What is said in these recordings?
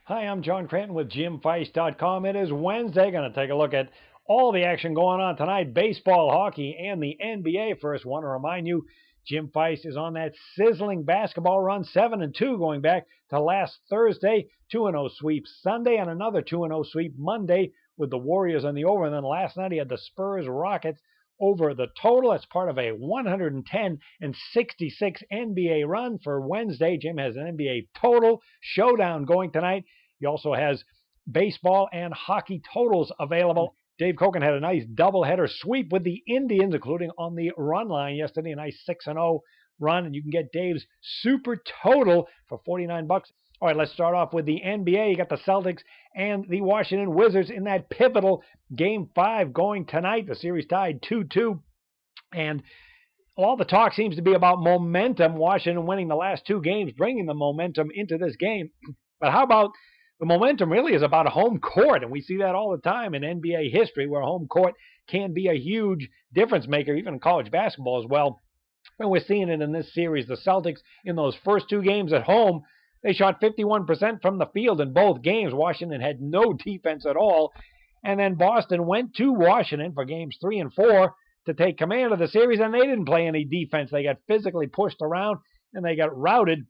Hi, I'm John Cranton with JimFeist.com. It is Wednesday. Going to take a look at all the action going on tonight, baseball, hockey, and the NBA. First, want to remind you, Jim Feist is on that sizzling basketball run, 7-2 going back to last Thursday, 2-0 sweep Sunday, and another 2-0 sweep Monday with the Warriors on the over. And then last night he had the Spurs Rockets over the total. It's part of a 110-66 NBA run for Wednesday. Jim has an NBA total showdown going tonight. He also has baseball and hockey totals available. Dave Koken had a nice doubleheader sweep with the Indians, including on the run line yesterday, a nice 6-0 run, and you can get Dave's super total for $49. All right, let's start off with the NBA. You got the Celtics and the Washington Wizards in that pivotal Game 5 going tonight. The series tied 2-2, and all the talk seems to be about momentum. Washington winning the last two games, bringing the momentum into this game. But how about the momentum really is about a home court, and we see that all the time in NBA history where a home court can be a huge difference maker, even in college basketball as well. And we're seeing it in this series. The Celtics, in those first two games at home, they shot 51% from the field in both games. Washington had no defense at all. And then Boston went to Washington for games 3 and 4 to take command of the series, and they didn't play any defense. They got physically pushed around, and they got routed,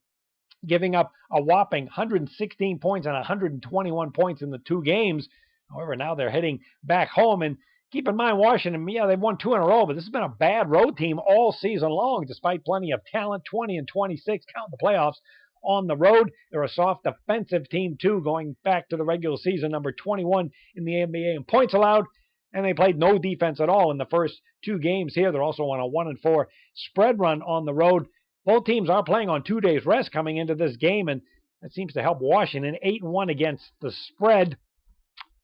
giving up a whopping 116 points and 121 points in the two games. However, now they're heading back home. And keep in mind, Washington, yeah, they've won 2 in a row, but this has been a bad road team all season long, despite plenty of talent, 20 and 26, count the playoffs on the road. They're a soft defensive team, too, going back to the regular season, number 21 in the NBA in points allowed. And they played no defense at all in the first two games here. They're also on a 1-4 spread run on the road. Both teams are playing on 2 days rest coming into this game, and that seems to help Washington. 8-1 against the spread.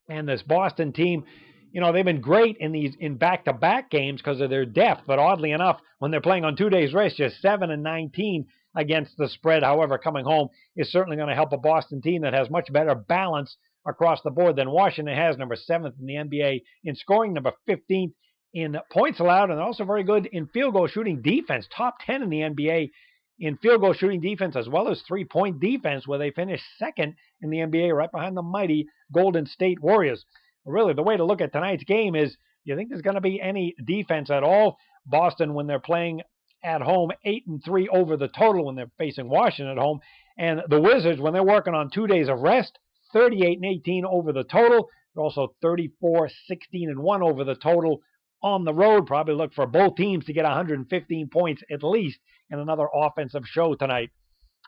And this Boston team, you know, they've been great in back-to-back games because of their depth, but oddly enough, when they're playing on 2 days rest, just 7-19 against the spread. However, coming home is certainly going to help a Boston team that has much better balance across the board than Washington has, number 7th in the NBA in scoring, number 15th in points allowed, and also very good in field goal shooting defense, top 10 in the NBA in field goal shooting defense, as well as three-point defense, where they finished second in the NBA, right behind the mighty Golden State Warriors. Really, the way to look at tonight's game is, you think there's going to be any defense at all? Boston, when they're playing at home, 8-3 over the total when they're facing Washington at home, and the Wizards, when they're working on 2 days of rest, 38-18 over the total. They're also 34-16-1 over the total on the road. Probably look for both teams to get 115 points at least in another offensive show tonight.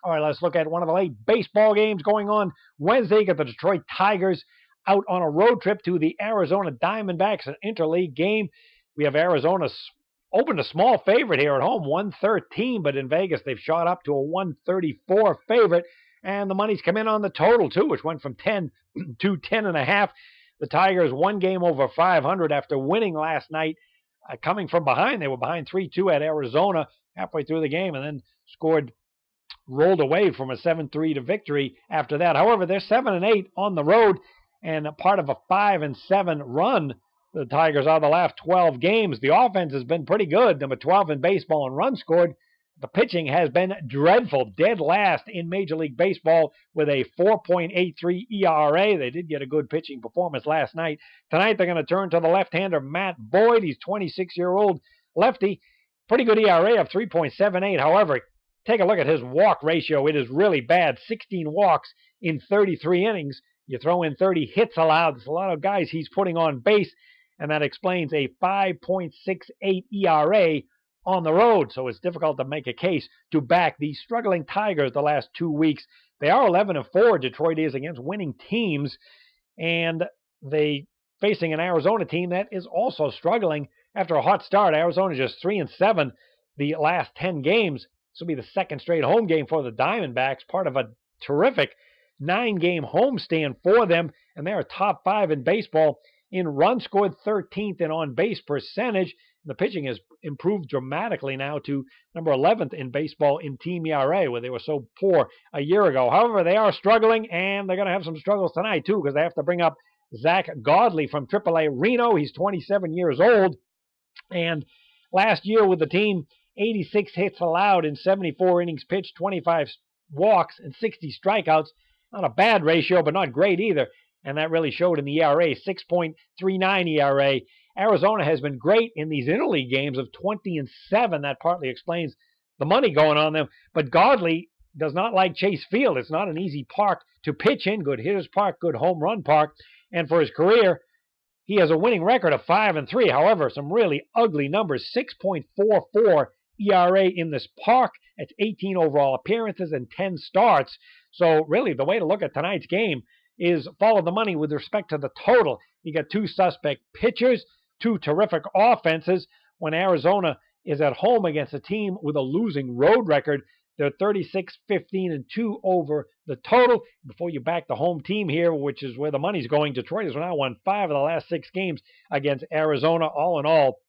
All right, let's look at one of the late baseball games going on Wednesday. You got the Detroit Tigers out on a road trip to the Arizona Diamondbacks, an interleague game. We have Arizona opened a small favorite here at home, 113, but in Vegas they've shot up to a 134 favorite, and the money's come in on the total too, which went from 10 to 10.5. The Tigers one game over 500 after winning last night, coming from behind. They were behind 3-2 at Arizona halfway through the game, and then rolled away from a 7-3 to victory after that. However, they're 7-8 on the road, and a part of a 5-7 run. The Tigers are the last 12 games. The offense has been pretty good, number 12 in baseball in runs scored. The pitching has been dreadful, dead last in Major League Baseball with a 4.83 ERA. They did get a good pitching performance last night. Tonight they're going to turn to the left-hander Matt Boyd. He's 26-year-old lefty. Pretty good ERA of 3.78. However, take a look at his walk ratio. It is really bad. 16 walks in 33 innings. You throw in 30 hits allowed. There's a lot of guys he's putting on base, and that explains a 5.68 ERA on the road. So it's difficult to make a case to back the struggling Tigers the last 2 weeks. They are 11-4, Detroit is, against winning teams, and they facing an Arizona team that is also struggling after a hot start. Arizona just 3-7 the last 10 games. This will be the second straight home game for the Diamondbacks, part of a terrific 9-game homestand for them, and they're top 5 in baseball in runs scored, 13th in on-base percentage. The pitching has improved dramatically now to number 11th in baseball in team ERA, where they were so poor a year ago. However, they are struggling, and they're going to have some struggles tonight, too, because they have to bring up Zach Godley from AAA Reno. He's 27 years old, and last year with the team, 86 hits allowed in 74 innings pitched, 25 walks, and 60 strikeouts. Not a bad ratio, but not great either. And that really showed in the ERA, 6.39 ERA. Arizona has been great in these interleague games of 20-7. That partly explains the money going on them. But Godley does not like Chase Field. It's not an easy park to pitch in. Good hitters park, good home run park. And for his career, he has a winning record of 5-3. However, some really ugly numbers. 6.44 ERA in this park. That's 18 overall appearances and 10 starts. So really, the way to look at tonight's game is follow the money with respect to the total. You got two suspect pitchers, two terrific offenses. When Arizona is at home against a team with a losing road record, they're 36-15-2 over the total. Before you back the home team here, which is where the money's going, Detroit has now won 5 of the last 6 games against Arizona. All in all,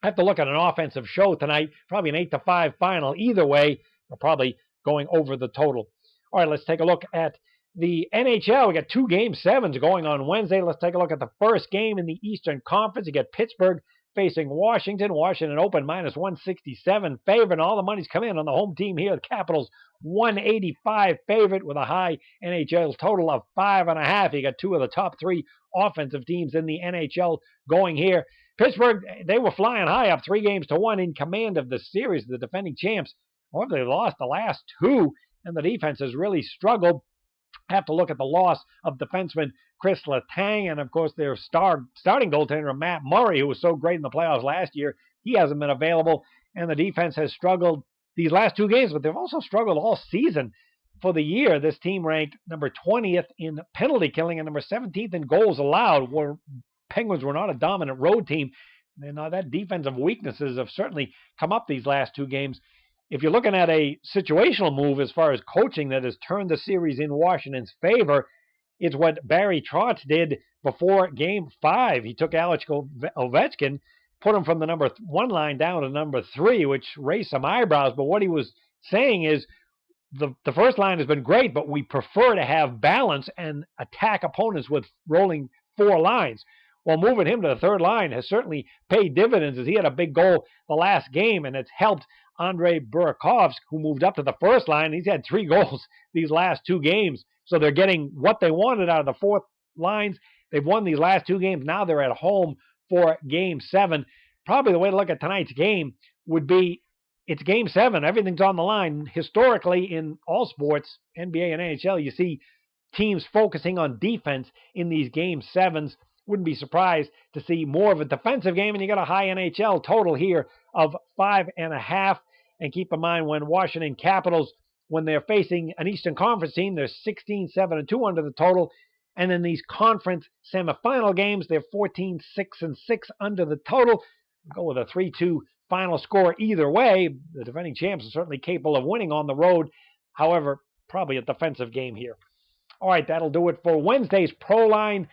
I have to look at an offensive show tonight. Probably an 8-5 final. Either way, we're probably going over the total. All right, let's take a look at the NHL. We got 2 Game 7s going on Wednesday. Let's take a look at the first game in the Eastern Conference. You got Pittsburgh facing Washington. Washington open -167 favorite. And all the money's come in on the home team here. The Capitals 185 favorite with a high NHL total of 5.5. You got 2 of the top 3 offensive teams in the NHL going here. Pittsburgh, they were flying high up 3-1 in command of the series, the defending champs. However, they lost the last 2, and the defense has really struggled. Have to look at the loss of defenseman Chris Letang, and of course their starting goaltender Matt Murray, who was so great in the playoffs last year. He hasn't been available, and the defense has struggled these last 2 games, but they've also struggled all season. For the year, this team ranked number 20th in penalty killing and number 17th in goals allowed, where Penguins were not a dominant road team. And that defensive weaknesses have certainly come up these last 2 games. If you're looking at a situational move as far as coaching that has turned the series in Washington's favor, it's what Barry Trotz did before Game 5. He took Alex Ovechkin, put him from the number 1 line down to number 3, which raised some eyebrows. But what he was saying is the first line has been great, but we prefer to have balance and attack opponents with rolling 4 lines. Well, moving him to the 3rd line has certainly paid dividends, as he had a big goal the last game, and it's helped Andrei Burakovsky, who moved up to the 1st line. He's had 3 goals these last 2 games. So they're getting what they wanted out of the 4th lines. They've won these last 2 games. Now they're at home for Game 7. Probably the way to look at tonight's game would be it's Game 7. Everything's on the line. Historically, in all sports, NBA and NHL, you see teams focusing on defense in these Game 7s. Wouldn't be surprised to see more of a defensive game, and you got a high NHL total here of 5.5. And keep in mind, when Washington Capitals, when they're facing an Eastern Conference team, they're 16-7-2 under the total. And in these conference semifinal games, they're 14-6-6 under the total. Go with a 3-2 final score either way. The defending champs are certainly capable of winning on the road. However, probably a defensive game here. All right, that'll do it for Wednesday's Proline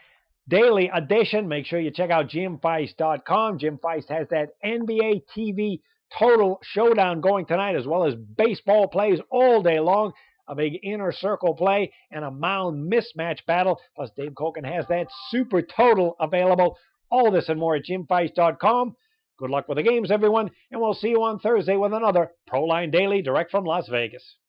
Daily Edition. Make sure you check out JimFeist.com. Jim Feist has that NBA TV total showdown going tonight, as well as baseball plays all day long, a big inner circle play, and a mound mismatch battle. Plus, Dave Koken has that super total available. All this and more at JimFeist.com. Good luck with the games, everyone, and we'll see you on Thursday with another Proline Daily direct from Las Vegas.